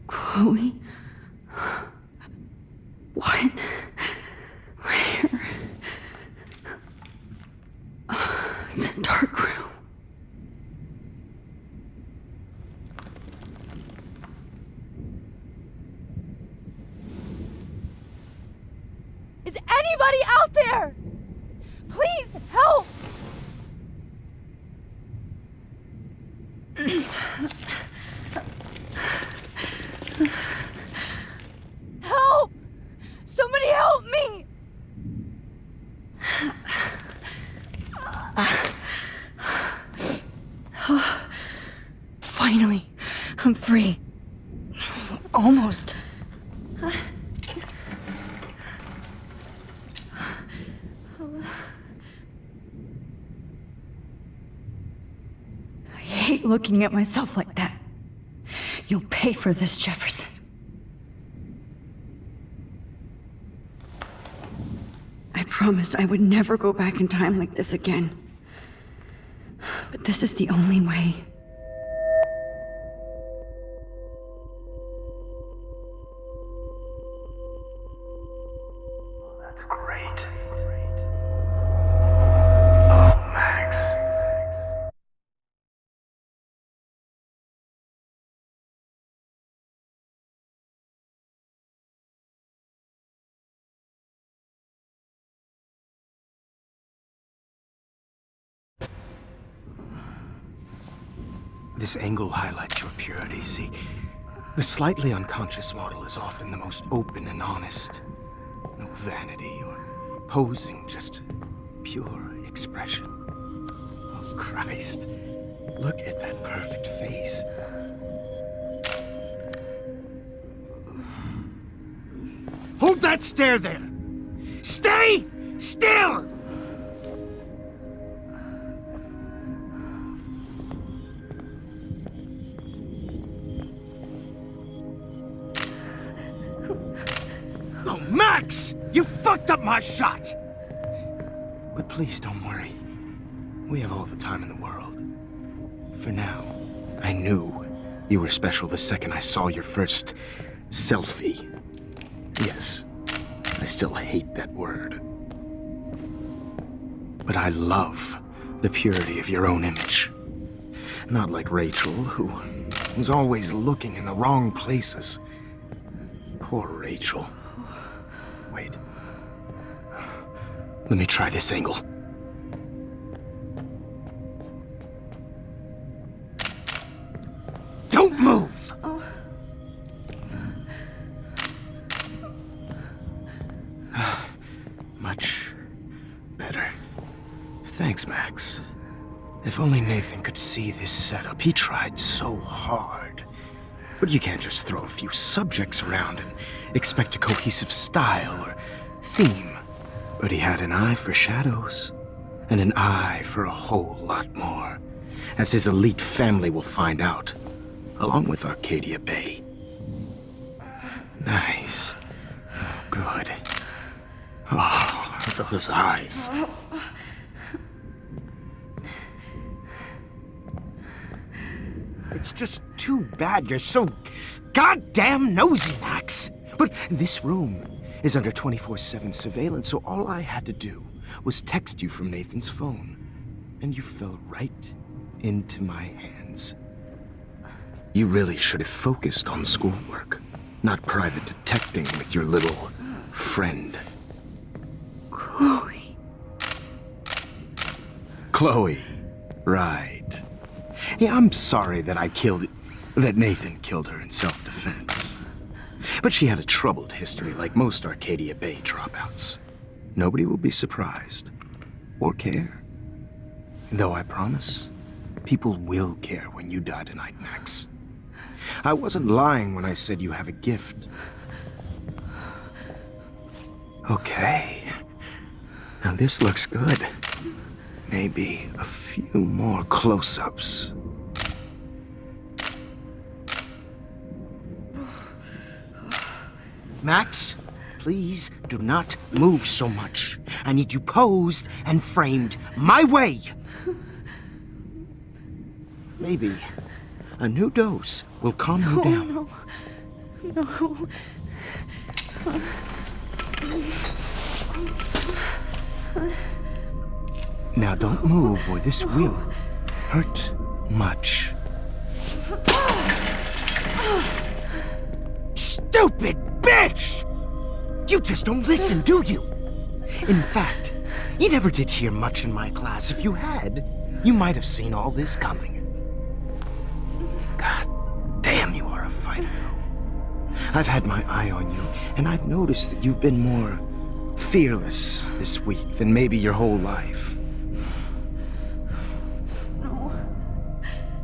Chloe? What? Where? It's a dark room. Is anybody out there? Please help! Help! Somebody help me! Finally, I'm free. Almost. I hate looking at myself like that. You'll pay for this, Jefferson. I promised I would never go back in time like this again. But this is the only way. That's great. Oh, Max. This angle highlights your purity, see? The slightly unconscious model is often the most open and honest. No vanity or posing, just pure expression. Oh, Christ. Look at that perfect face. Hold that stare there! Stay still! Oh, Max! You fucked up my shot! But please don't worry. We have all the time in the world. For now, I knew you were special the second I saw your first selfie. Yes, I still hate that word. But I love the purity of your own image. Not like Rachel, who was always looking in the wrong places. Poor Rachel. Wait. Let me try this angle. Don't move! Oh. Much better. Thanks, Max. If only Nathan could see this setup. He tried so hard. But you can't just throw a few subjects around and expect a cohesive style or theme. But he had an eye for shadows, and an eye for a whole lot more, as his elite family will find out, along with Arcadia Bay. Nice. Good. Oh, Those eyes. It's just too bad you're so goddamn nosy, Max. But this room is under 24/7 surveillance, so all I had to do was text you from Nathan's phone. And you fell right into my hands. You really should have focused on schoolwork, not private detecting with your little friend. Chloe. Chloe, right. Yeah, I'm sorry that Nathan killed her in self-defense. But she had a troubled history like most Arcadia Bay dropouts. Nobody will be surprised or care. Though I promise, people will care when you die tonight, Max. I wasn't lying when I said you have a gift. Okay. Now this looks good. Maybe a few more close-ups. Max, please do not move so much. I need you posed and framed my way. Maybe a new dose will calm you down. No. Now don't move or this will hurt much. Stupid bitch! You just don't listen, do you? In fact, you never did hear much in my class. If you had, you might have seen all this coming. God damn, you are a fighter, though. I've had my eye on you, and I've noticed that you've been more fearless this week than maybe your whole life. No.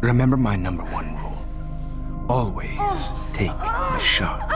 Remember my #1 rule. Always take the shot.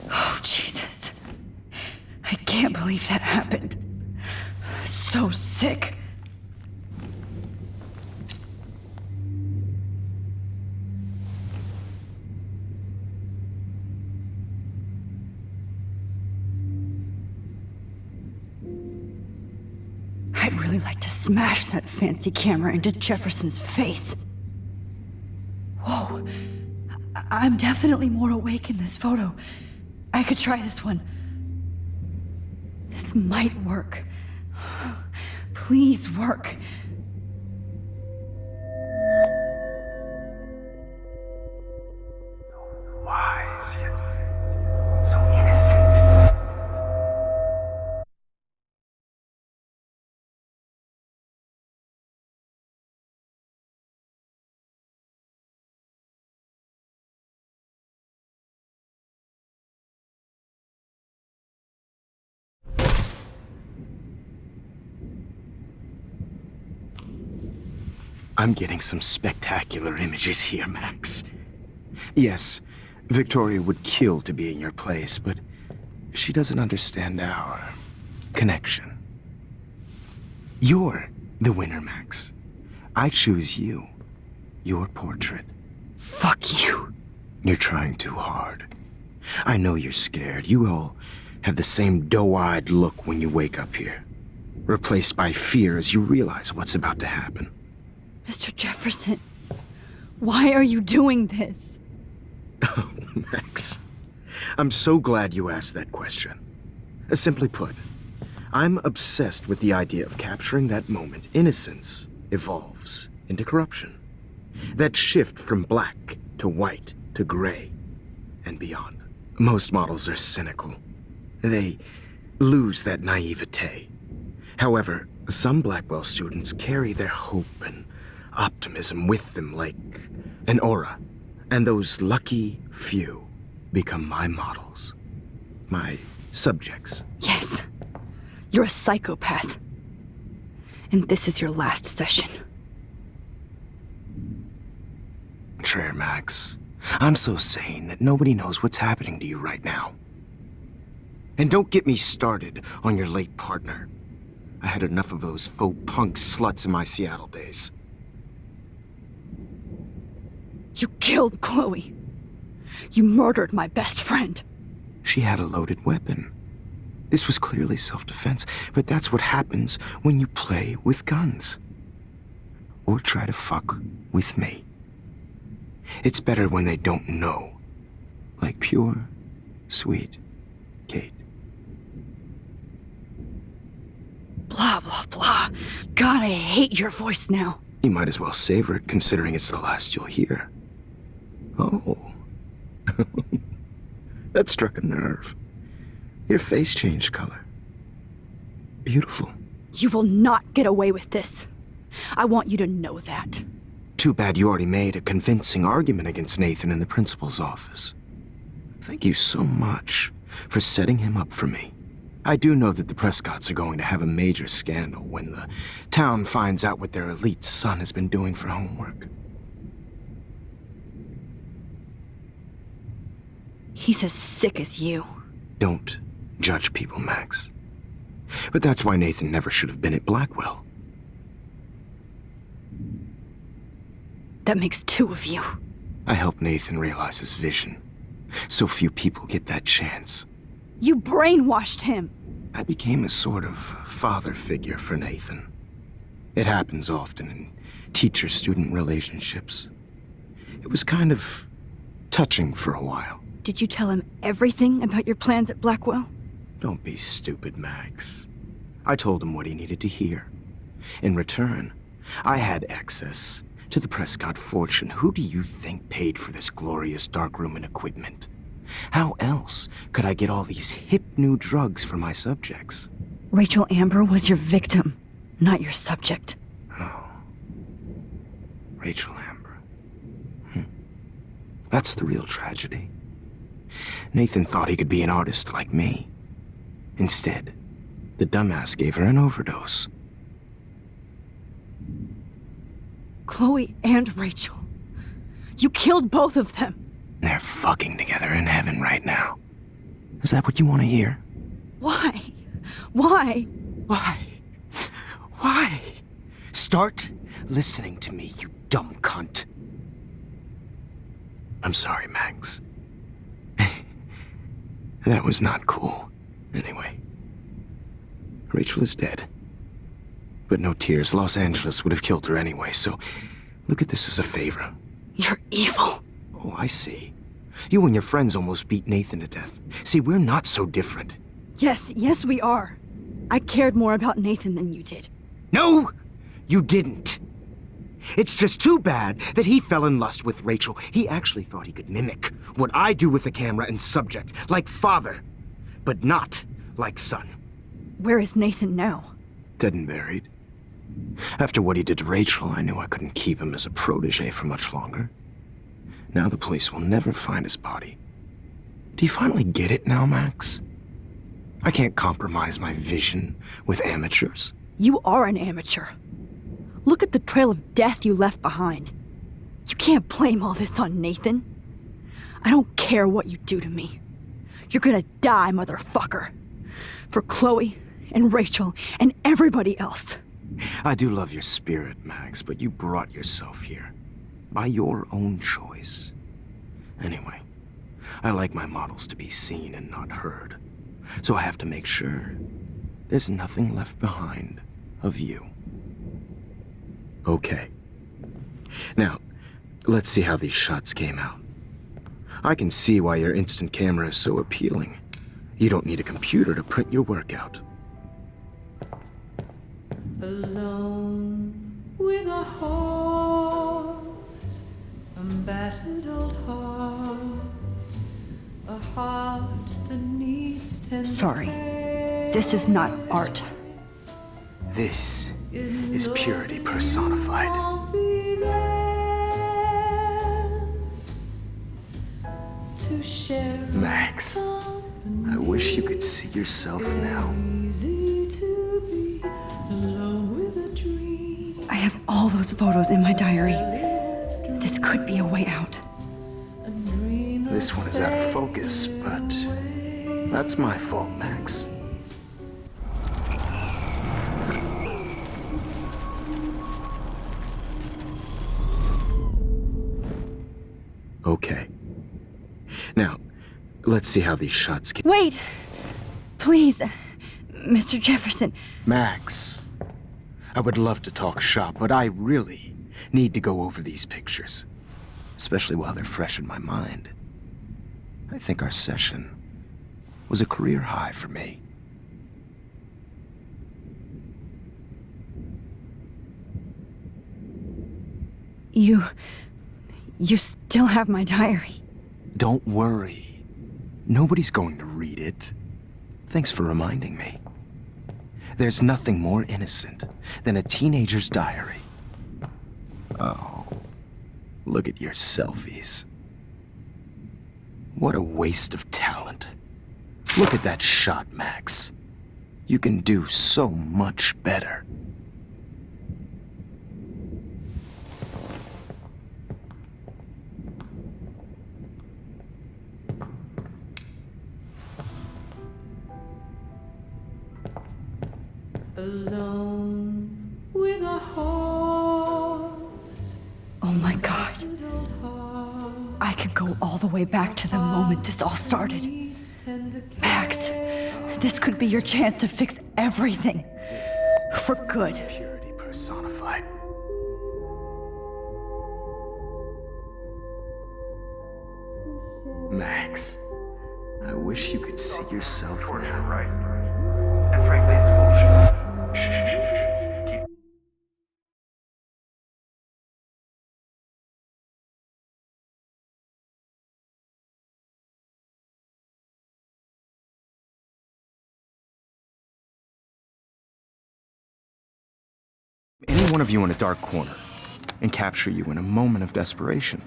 Oh, Jesus. I can't believe that happened. So sick. I'd really like to smash that fancy camera into Jefferson's face. Whoa. I'm definitely more awake in this photo. I could try this one. This might work. Please work. Wise yet so innocent. I'm getting some spectacular images here, Max. Yes, Victoria would kill to be in your place, but she doesn't understand our connection. You're the winner, Max. I choose you. Your portrait. Fuck you. You're trying too hard. I know you're scared. You all have the same doe-eyed look when you wake up here, replaced by fear as you realize what's about to happen. Mr. Jefferson, why are you doing this? Oh, Max. I'm so glad you asked that question. Simply put, I'm obsessed with the idea of capturing that moment innocence evolves into corruption. That shift from black to white to gray and beyond. Most models are cynical. They lose that naivete. However, some Blackwell students carry their hope and optimism with them like an aura, and those lucky few become my models. My subjects. Yes. You're a psychopath. And this is your last session. Sure, Max. I'm so sane that nobody knows what's happening to you right now. And don't get me started on your late partner. I had enough of those faux punk sluts in my Seattle days. You killed Chloe. You murdered my best friend. She had a loaded weapon. This was clearly self-defense, but that's what happens when you play with guns. Or try to fuck with me. It's better when they don't know. Like pure, sweet Kate. Blah, blah, blah. God, I hate your voice now. You might as well savor it, considering it's the last you'll hear. Oh. That struck a nerve. Your face changed color. Beautiful. You will not get away with this. I want you to know that. Too bad you already made a convincing argument against Nathan in the principal's office. Thank you so much for setting him up for me. I do know that the Prescotts are going to have a major scandal when the town finds out what their elite son has been doing for homework. He's as sick as you. Don't judge people, Max. But that's why Nathan never should have been at Blackwell. That makes two of you. I helped Nathan realize his vision. So few people get that chance. You brainwashed him. I became a sort of father figure for Nathan. It happens often in teacher-student relationships. It was kind of touching for a while. Did you tell him everything about your plans at Blackwell? Don't be stupid, Max. I told him what he needed to hear. In return, I had access to the Prescott fortune. Who do you think paid for this glorious darkroom and equipment? How else could I get all these hip new drugs for my subjects? Rachel Amber was your victim, not your subject. Oh. Rachel Amber. That's the real tragedy. Nathan thought he could be an artist like me. Instead, the dumbass gave her an overdose. Chloe and Rachel. You killed both of them. They're fucking together in heaven right now. Is that what you want to hear? Why? Why? Why? Why? Start listening to me, you dumb cunt. I'm sorry, Max. That was not cool. Anyway, Rachel is dead. But no tears. Los Angeles would have killed her anyway, so look at this as a favor. You're evil. Oh, I see. You and your friends almost beat Nathan to death. See, we're not so different. Yes, we are. I cared more about Nathan than you did. No, you didn't. It's just too bad that he fell in lust with Rachel. He actually thought he could mimic what I do with the camera and subject, like father, but not like son. Where is Nathan now? Dead and buried. After what he did to Rachel, I knew I couldn't keep him as a protege for much longer. Now the police will never find his body. Do you finally get it now, Max? I can't compromise my vision with amateurs. You are an amateur. Look at the trail of death you left behind. You can't blame all this on Nathan. I don't care what you do to me. You're gonna die, motherfucker. For Chloe and Rachel and everybody else. I do love your spirit, Max, but you brought yourself here. By your own choice. Anyway, I like my models to be seen and not heard. So I have to make sure there's nothing left behind of you. Okay. Now, let's see how these shots came out. I can see why your instant camera is so appealing. You don't need a computer to print your work out. Alone with a heart, a battered old heart, a heart that needs tender Sorry. This is not art. This is purity personified. I'll be there to share Max, I wish wish you could see yourself now. Easy to be alone with a dream. I have all those photos in my diary. This could be a way out. This one is out of focus, but that's my fault, Max. Okay. Now, let's see how these shots get. Wait! Please, Mr. Jefferson. Max, I would love to talk shop, but I really need to go over these pictures, especially while they're fresh in my mind. I think our session was a career high for me. You still have my diary. Don't worry. Nobody's going to read it. Thanks for reminding me. There's nothing more innocent than a teenager's diary. Oh, look at your selfies. What a waste of talent. Look at that shot, Max. You can do so much better. Alone with a heart. Oh my God. I could go all the way back to the moment this all started. Max, this could be your chance to fix everything. For good. Purity personified. Max, I wish you could see yourself now. Right. And frankly, it's bullshit. Any one of you in a dark corner and capture you in a moment of desperation.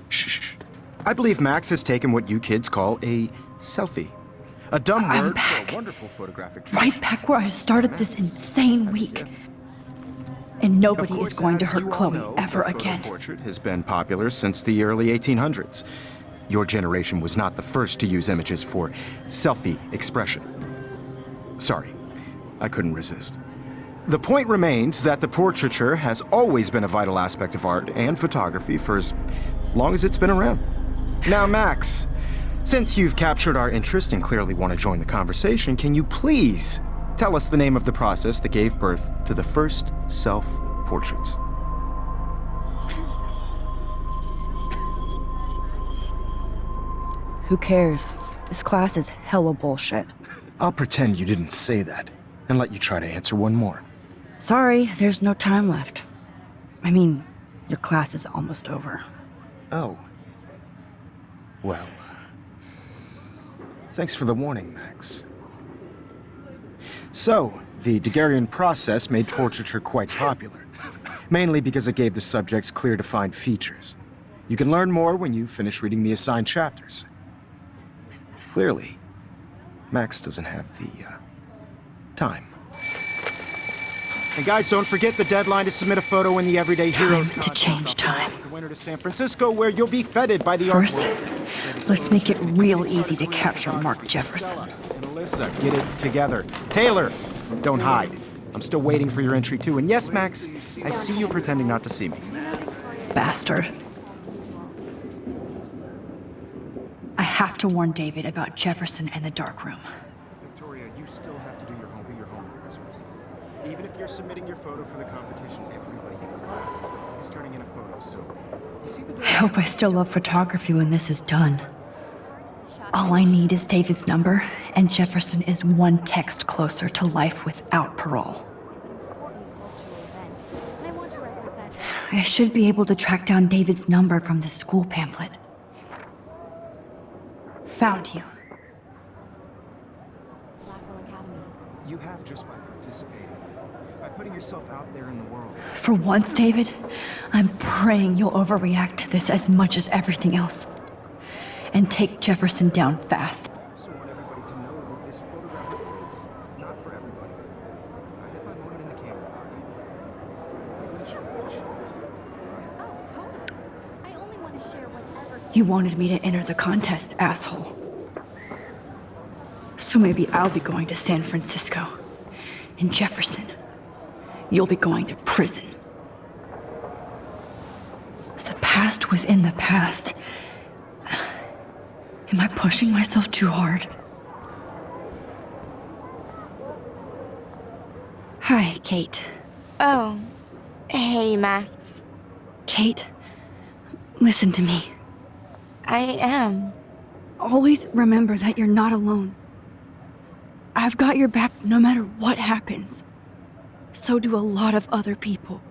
Shh. I believe Max has taken what you kids call a selfie. A dumb I'm word back. for a wonderful photographic Right back where I started this insane week. And nobody is going to hurt Chloe ever again. Portrait has been popular since the early 1800s. Your generation was not the first to use images for selfie expression. Sorry, I couldn't resist. The point remains that the portraiture has always been a vital aspect of art and photography for as long as it's been around. Now, Max, since you've captured our interest and clearly want to join the conversation, can you please tell us the name of the process that gave birth to the first self-portraits? Who cares? This class is hella bullshit. I'll pretend you didn't say that and let you try to answer one more. Sorry, there's no time left. I mean, your class is almost over. Oh. Well, thanks for the warning, Max. So, the Daguerrean process made portraiture quite popular, mainly because it gave the subjects clear defined features. You can learn more when you finish reading the assigned chapters. Clearly, Max doesn't have the, time. And guys, don't forget the deadline to submit a photo in the Everyday Heroes Time to change time. The winner to San Francisco, where you'll be feted by the First, art world. let's make it real easy to capture Mark Jefferson. And Alyssa, get it together. Taylor, don't hide. I'm still waiting for your entry too. And yes, Max, I see you pretending not to see me. Bastard. I have to warn David about Jefferson and the dark room. Victoria, you still have to do your homework this week. Even if you're submitting your photo for the competition, everybody in class is turning in a photo, so you see the I hope I still love photography when this is done. All I need is David's number, and Jefferson is one text closer to life without parole. I should be able to track down David's number from the school pamphlet. Found you. You have just by participating, by putting yourself out there in the world. For once, David, I'm praying you'll overreact to this as much as everything else. And take Jefferson down fast. I also want everybody to know that for everybody. I had my moment in the camera. Everybody should have that chance. Oh, totally. I only want to share whatever. You wanted me to enter the contest, asshole. So maybe I'll be going to San Francisco. And Jefferson, you'll be going to prison. The past within the past. Am I pushing myself too hard? Hi, Kate. Oh, hey, Max. Kate, listen to me. I am. Always remember that you're not alone. I've got your back no matter what happens. So do a lot of other people.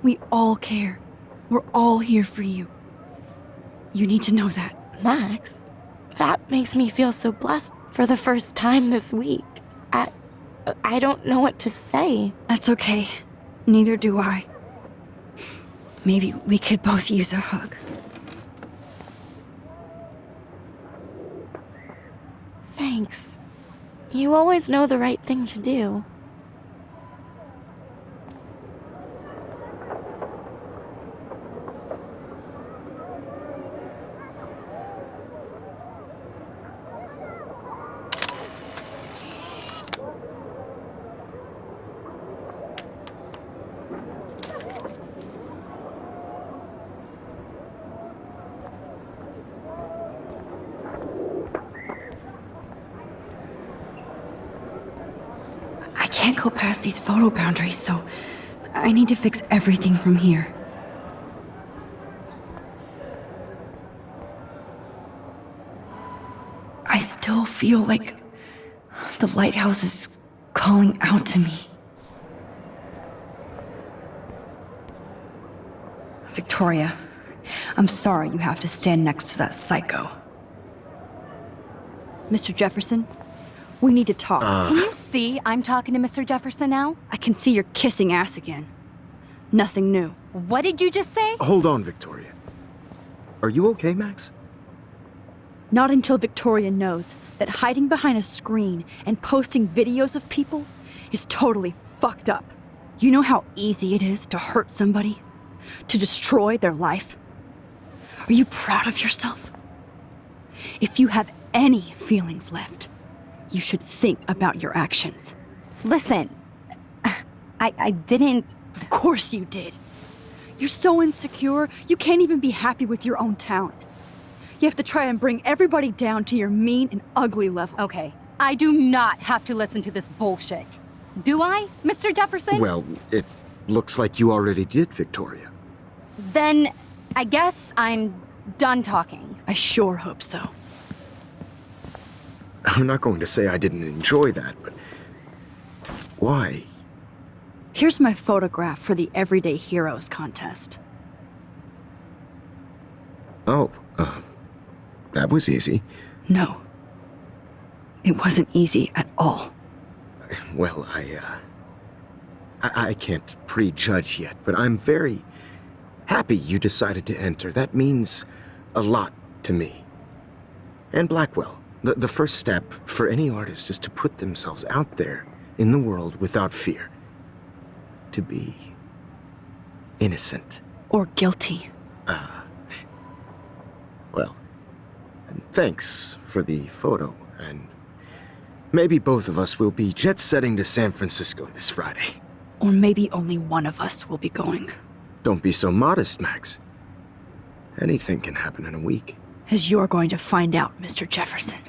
We all care. We're all here for you. You need to know that. Max, that makes me feel so blessed for the first time this week. I don't know what to say. That's okay. Neither do I. Maybe we could both use a hug. Thanks. You always know the right thing to do. I can't go past these photo boundaries, so I need to fix everything from here. I still feel like the lighthouse is calling out to me. Victoria, I'm sorry you have to stand next to that psycho. Mr. Jefferson, we need to talk. Can you see I'm talking to Mr. Jefferson now? I can see you're kissing ass again. Nothing new. What did you just say? Hold on, Victoria. Are you okay, Max? Not until Victoria knows that hiding behind a screen and posting videos of people is totally fucked up. You know how easy it is to hurt somebody? To destroy their life? Are you proud of yourself? If you have any feelings left, you should think about your actions. Listen, I didn't. Of course you did. You're so insecure, you can't even be happy with your own talent. You have to try and bring everybody down to your mean and ugly level. Okay, I do not have to listen to this bullshit. Do I, Mr. Jefferson? Well, it looks like you already did, Victoria. Then I guess I'm done talking. I sure hope so. I'm not going to say I didn't enjoy that, but why? Here's my photograph for the Everyday Heroes contest. Oh, that was easy. No. It wasn't easy at all. Well, I can't prejudge yet, but I'm very happy you decided to enter. That means a lot to me. And Blackwell. The first step for any artist is to put themselves out there in the world without fear. To be innocent. Or guilty. Well, thanks for the photo, and maybe both of us will be jet-setting to San Francisco this Friday. Or maybe only one of us will be going. Don't be so modest, Max. Anything can happen in a week. As you're going to find out, Mr. Jefferson.